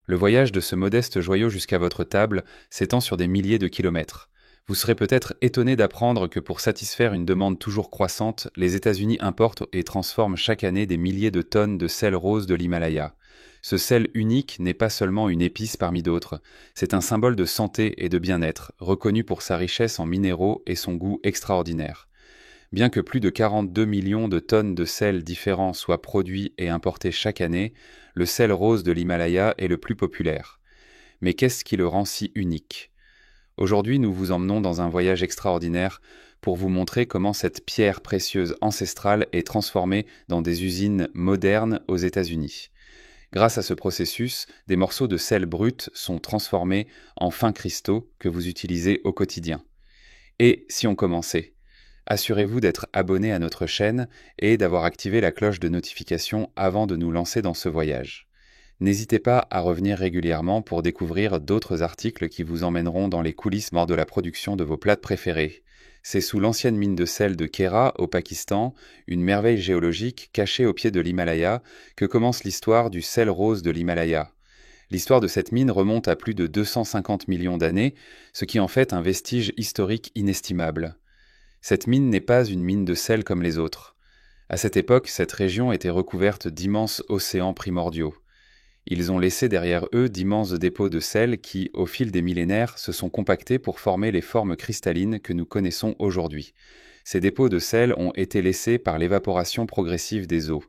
Le voyage de ce modeste joyau jusqu'à votre table s'étend sur des milliers de kilomètres. Vous serez peut-être étonné d'apprendre que pour satisfaire une demande toujours croissante, les États-Unis importent et transforment chaque année des milliers de tonnes de sel rose de l'Himalaya. Ce sel unique n'est pas seulement une épice parmi d'autres, c'est un symbole de santé et de bien-être, reconnu pour sa richesse en minéraux et son goût extraordinaire. Bien que plus de 42 millions de tonnes de sel différents soient produits et importés chaque année, le sel rose de l'Himalaya est le plus populaire. Mais qu'est-ce qui le rend si unique ? Aujourd'hui, nous vous emmenons dans un voyage extraordinaire pour vous montrer comment cette pierre précieuse ancestrale est transformée dans des usines modernes aux États-Unis. Grâce à ce processus, des morceaux de sel brut sont transformés en fins cristaux que vous utilisez au quotidien. Et si on commençait ? Assurez-vous d'être abonné à notre chaîne et d'avoir activé la cloche de notification avant de nous lancer dans ce voyage. N'hésitez pas à revenir régulièrement pour découvrir d'autres articles qui vous emmèneront dans les coulisses lors de la production de vos plats préférés. C'est sous l'ancienne mine de sel de Kera, au Pakistan, une merveille géologique cachée au pied de l'Himalaya, que commence l'histoire du sel rose de l'Himalaya. L'histoire de cette mine remonte à plus de 250 millions d'années, ce qui en fait un vestige historique inestimable. Cette mine n'est pas une mine de sel comme les autres. À cette époque, cette région était recouverte d'immenses océans primordiaux. Ils ont laissé derrière eux d'immenses dépôts de sel qui, au fil des millénaires, se sont compactés pour former les formes cristallines que nous connaissons aujourd'hui. Ces dépôts de sel ont été laissés par l'évaporation progressive des eaux.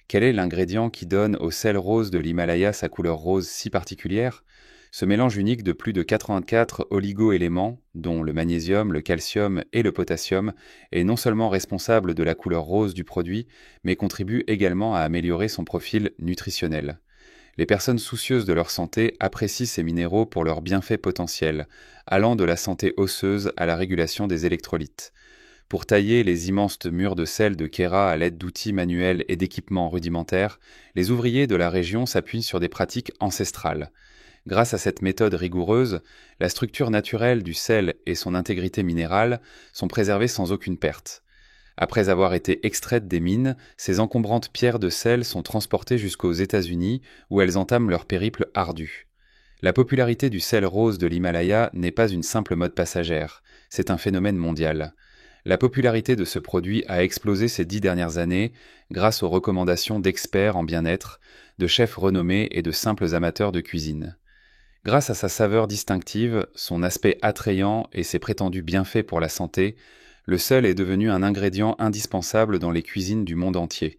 Quel est l'ingrédient qui donne au sel rose de l'Himalaya sa couleur rose si particulière ? Ce mélange unique de plus de 84 oligo-éléments, dont le magnésium, le calcium et le potassium, est non seulement responsable de la couleur rose du produit, mais contribue également à améliorer son profil nutritionnel. Les personnes soucieuses de leur santé apprécient ces minéraux pour leurs bienfaits potentiels, allant de la santé osseuse à la régulation des électrolytes. Pour tailler les immenses murs de sel de Kera à l'aide d'outils manuels et d'équipements rudimentaires, les ouvriers de la région s'appuient sur des pratiques ancestrales. Grâce à cette méthode rigoureuse, la structure naturelle du sel et son intégrité minérale sont préservées sans aucune perte. Après avoir été extraites des mines, ces encombrantes pierres de sel sont transportées jusqu'aux États-Unis où elles entament leur périple ardu. La popularité du sel rose de l'Himalaya n'est pas une simple mode passagère, c'est un phénomène mondial. La popularité de ce produit a explosé ces 10 dernières années grâce aux recommandations d'experts en bien-être, de chefs renommés et de simples amateurs de cuisine. Grâce à sa saveur distinctive, son aspect attrayant et ses prétendus bienfaits pour la santé, le sel est devenu un ingrédient indispensable dans les cuisines du monde entier.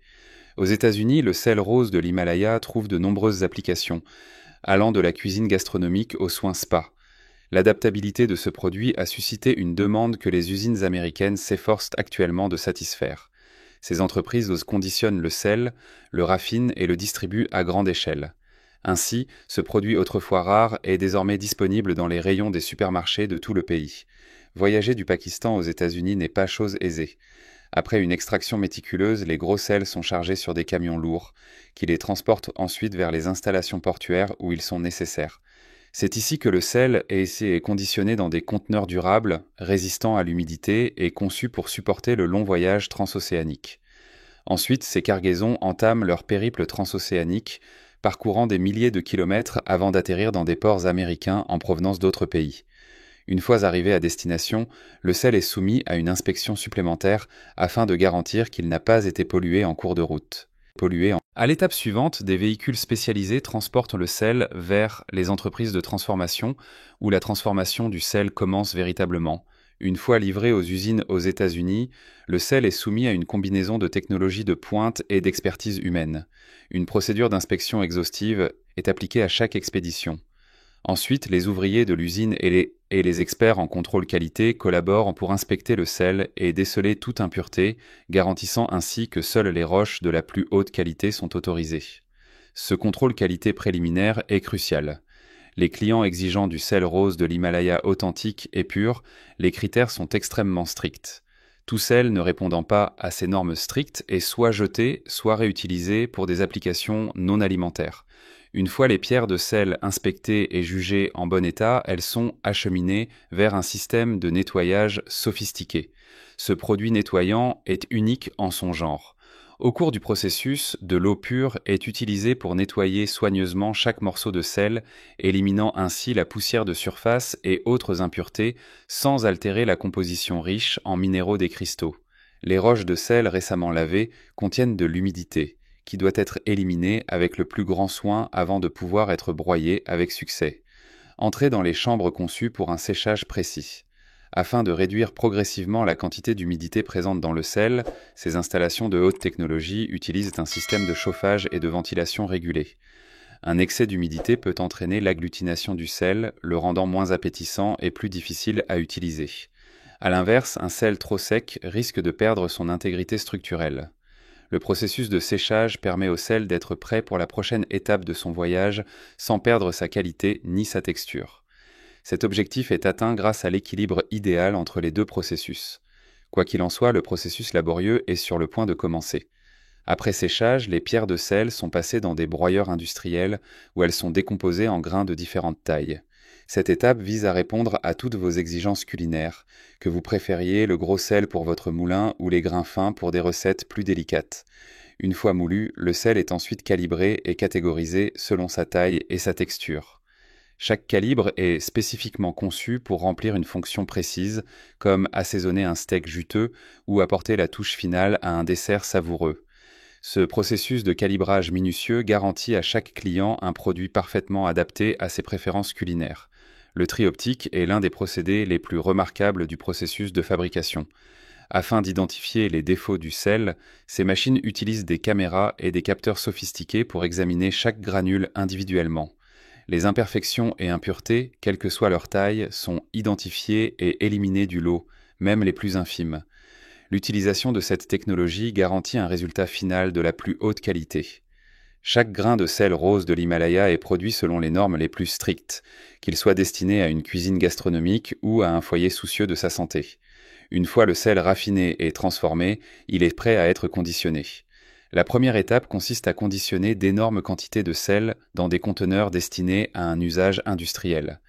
Aux États-Unis, le sel rose de l'Himalaya trouve de nombreuses applications, allant de la cuisine gastronomique aux soins spa. L'adaptabilité de ce produit a suscité une demande que les usines américaines s'efforcent actuellement de satisfaire. Ces entreprises conditionnent le sel, le raffinent et le distribuent à grande échelle. Ainsi, ce produit autrefois rare est désormais disponible dans les rayons des supermarchés de tout le pays. Voyager du Pakistan aux États-Unis n'est pas chose aisée. Après une extraction méticuleuse, les gros sels sont chargés sur des camions lourds, qui les transportent ensuite vers les installations portuaires où ils sont nécessaires. C'est ici que le sel est conditionné dans des conteneurs durables, résistants à l'humidité et conçus pour supporter le long voyage transocéanique. Ensuite, ces cargaisons entament leur périple transocéanique, parcourant des milliers de kilomètres avant d'atterrir dans des ports américains en provenance d'autres pays. Une fois arrivé à destination, le sel est soumis à une inspection supplémentaire afin de garantir qu'il n'a pas été pollué en cours de route. À l'étape suivante, des véhicules spécialisés transportent le sel vers les entreprises de transformation où la transformation du sel commence véritablement. Une fois livré aux usines aux États-Unis, le sel est soumis à une combinaison de technologies de pointe et d'expertise humaine. Une procédure d'inspection exhaustive est appliquée à chaque expédition. Ensuite, les ouvriers de l'usine et les experts en contrôle qualité collaborent pour inspecter le sel et déceler toute impureté, garantissant ainsi que seules les roches de la plus haute qualité sont autorisées. Ce contrôle qualité préliminaire est crucial. Les clients exigeant du sel rose de l'Himalaya authentique et pur, les critères sont extrêmement stricts. Tout sel ne répondant pas à ces normes strictes est soit jeté, soit réutilisé pour des applications non alimentaires. Une fois les pierres de sel inspectées et jugées en bon état, elles sont acheminées vers un système de nettoyage sophistiqué. Ce produit nettoyant est unique en son genre. Au cours du processus, de l'eau pure est utilisée pour nettoyer soigneusement chaque morceau de sel, éliminant ainsi la poussière de surface et autres impuretés, sans altérer la composition riche en minéraux des cristaux. Les roches de sel récemment lavées contiennent de l'humidité, qui doit être éliminée avec le plus grand soin avant de pouvoir être broyée avec succès. Entrez dans les chambres conçues pour un séchage précis. Afin de réduire progressivement la quantité d'humidité présente dans le sel, ces installations de haute technologie utilisent un système de chauffage et de ventilation régulé. Un excès d'humidité peut entraîner l'agglutination du sel, le rendant moins appétissant et plus difficile à utiliser. A l'inverse, un sel trop sec risque de perdre son intégrité structurelle. Le processus de séchage permet au sel d'être prêt pour la prochaine étape de son voyage sans perdre sa qualité ni sa texture. Cet objectif est atteint grâce à l'équilibre idéal entre les deux processus. Quoi qu'il en soit, le processus laborieux est sur le point de commencer. Après séchage, les pierres de sel sont passées dans des broyeurs industriels où elles sont décomposées en grains de différentes tailles. Cette étape vise à répondre à toutes vos exigences culinaires, que vous préfériez le gros sel pour votre moulin ou les grains fins pour des recettes plus délicates. Une fois moulu, le sel est ensuite calibré et catégorisé selon sa taille et sa texture. Chaque calibre est spécifiquement conçu pour remplir une fonction précise, comme assaisonner un steak juteux ou apporter la touche finale à un dessert savoureux. Ce processus de calibrage minutieux garantit à chaque client un produit parfaitement adapté à ses préférences culinaires. Le tri optique est l'un des procédés les plus remarquables du processus de fabrication. Afin d'identifier les défauts du sel, ces machines utilisent des caméras et des capteurs sophistiqués pour examiner chaque granule individuellement. Les imperfections et impuretés, quelle que soit leur taille, sont identifiées et éliminées du lot, même les plus infimes. L'utilisation de cette technologie garantit un résultat final de la plus haute qualité. Chaque grain de sel rose de l'Himalaya est produit selon les normes les plus strictes, qu'il soit destiné à une cuisine gastronomique ou à un foyer soucieux de sa santé. Une fois le sel raffiné et transformé, il est prêt à être conditionné. La première étape consiste à conditionner d'énormes quantités de sel dans des conteneurs destinés à un usage industriel.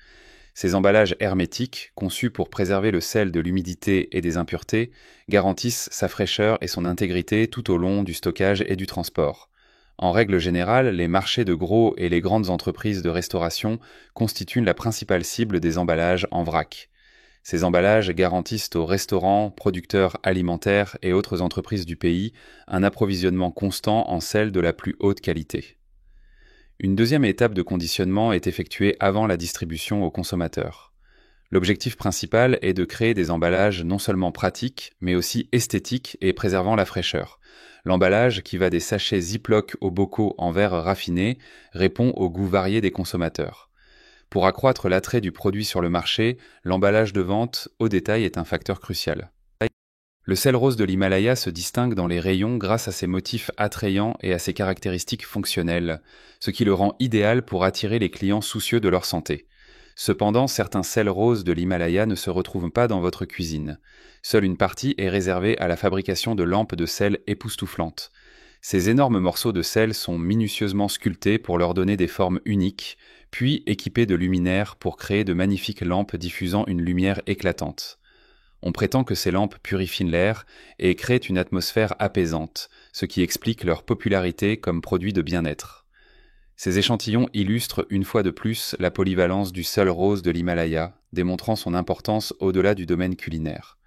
Ces emballages hermétiques, conçus pour préserver le sel de l'humidité et des impuretés, garantissent sa fraîcheur et son intégrité tout au long du stockage et du transport. En règle générale, les marchés de gros et les grandes entreprises de restauration constituent la principale cible des emballages en vrac. Ces emballages garantissent aux restaurants, producteurs alimentaires et autres entreprises du pays un approvisionnement constant en sel de la plus haute qualité. Une deuxième étape de conditionnement est effectuée avant la distribution aux consommateurs. L'objectif principal est de créer des emballages non seulement pratiques, mais aussi esthétiques et préservant la fraîcheur. L'emballage, qui va des sachets Ziploc aux bocaux en verre raffiné, répond aux goûts variés des consommateurs. Pour accroître l'attrait du produit sur le marché, l'emballage de vente au détail est un facteur crucial. Le sel rose de l'Himalaya se distingue dans les rayons grâce à ses motifs attrayants et à ses caractéristiques fonctionnelles, ce qui le rend idéal pour attirer les clients soucieux de leur santé. Cependant, certains sels roses de l'Himalaya ne se retrouvent pas dans votre cuisine. Seule une partie est réservée à la fabrication de lampes de sel époustouflantes. Ces énormes morceaux de sel sont minutieusement sculptés pour leur donner des formes uniques, puis équipés de luminaires pour créer de magnifiques lampes diffusant une lumière éclatante. On prétend que ces lampes purifient l'air et créent une atmosphère apaisante, ce qui explique leur popularité comme produit de bien-être. Ces échantillons illustrent une fois de plus la polyvalence du sel rose de l'Himalaya, démontrant son importance au-delà du domaine culinaire.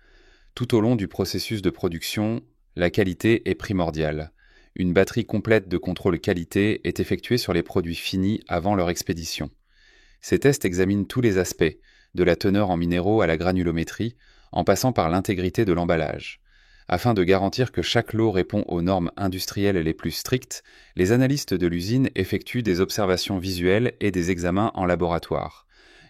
Tout au long du processus de production, la qualité est primordiale. Une batterie complète de contrôle qualité est effectuée sur les produits finis avant leur expédition. Ces tests examinent tous les aspects, de la teneur en minéraux à la granulométrie, en passant par l'intégrité de l'emballage. Afin de garantir que chaque lot répond aux normes industrielles les plus strictes, les analystes de l'usine effectuent des observations visuelles et des examens en laboratoire.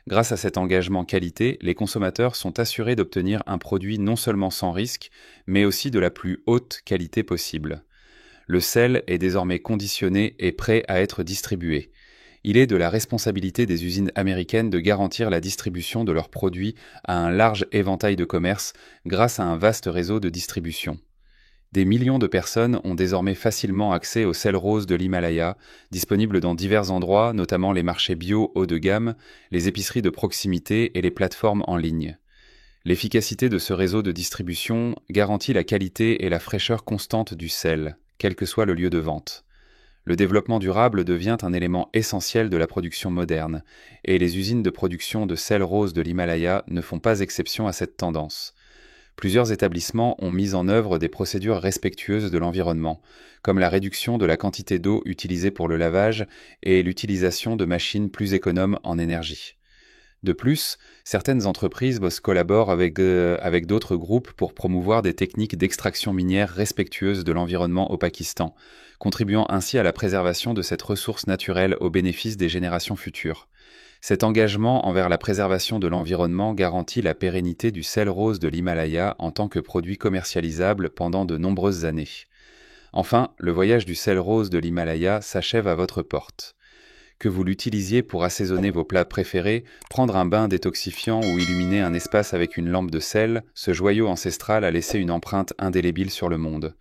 Grâce à cet engagement qualité, les consommateurs sont assurés d'obtenir un produit non seulement sans risque, mais aussi de la plus haute qualité possible. Le sel est désormais conditionné et prêt à être distribué. Il est de la responsabilité des usines américaines de garantir la distribution de leurs produits à un large éventail de commerces grâce à un vaste réseau de distribution. Des millions de personnes ont désormais facilement accès au sel rose de l'Himalaya, disponible dans divers endroits, notamment les marchés bio haut de gamme, les épiceries de proximité et les plateformes en ligne. L'efficacité de ce réseau de distribution garantit la qualité et la fraîcheur constante du sel, quel que soit le lieu de vente. Le développement durable devient un élément essentiel de la production moderne, et les usines de production de sel rose de l'Himalaya ne font pas exception à cette tendance. Plusieurs établissements ont mis en œuvre des procédures respectueuses de l'environnement, comme la réduction de la quantité d'eau utilisée pour le lavage et l'utilisation de machines plus économes en énergie. De plus, certaines entreprises collaborent avec d'autres groupes pour promouvoir des techniques d'extraction minière respectueuses de l'environnement au Pakistan, contribuant ainsi à la préservation de cette ressource naturelle au bénéfice des générations futures. Cet engagement envers la préservation de l'environnement garantit la pérennité du sel rose de l'Himalaya en tant que produit commercialisable pendant de nombreuses années. Enfin, le voyage du sel rose de l'Himalaya s'achève à votre porte. Que vous l'utilisiez pour assaisonner vos plats préférés, prendre un bain détoxifiant ou illuminer un espace avec une lampe de sel, ce joyau ancestral a laissé une empreinte indélébile sur le monde.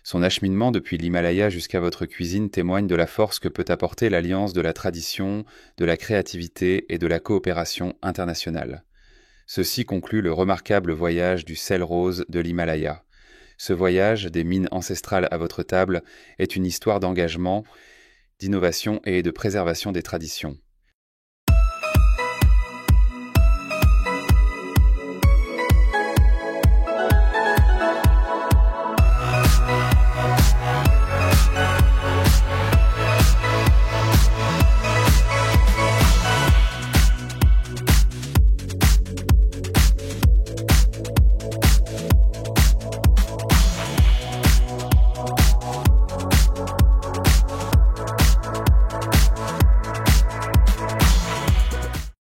Son acheminement depuis l'Himalaya jusqu'à votre cuisine témoigne de la force que peut apporter l'alliance de la tradition, de la créativité et de la coopération internationale. Ceci conclut le remarquable voyage du sel rose de l'Himalaya. Ce voyage, des mines ancestrales à votre table, est une histoire d'engagement, d'innovation et de préservation des traditions.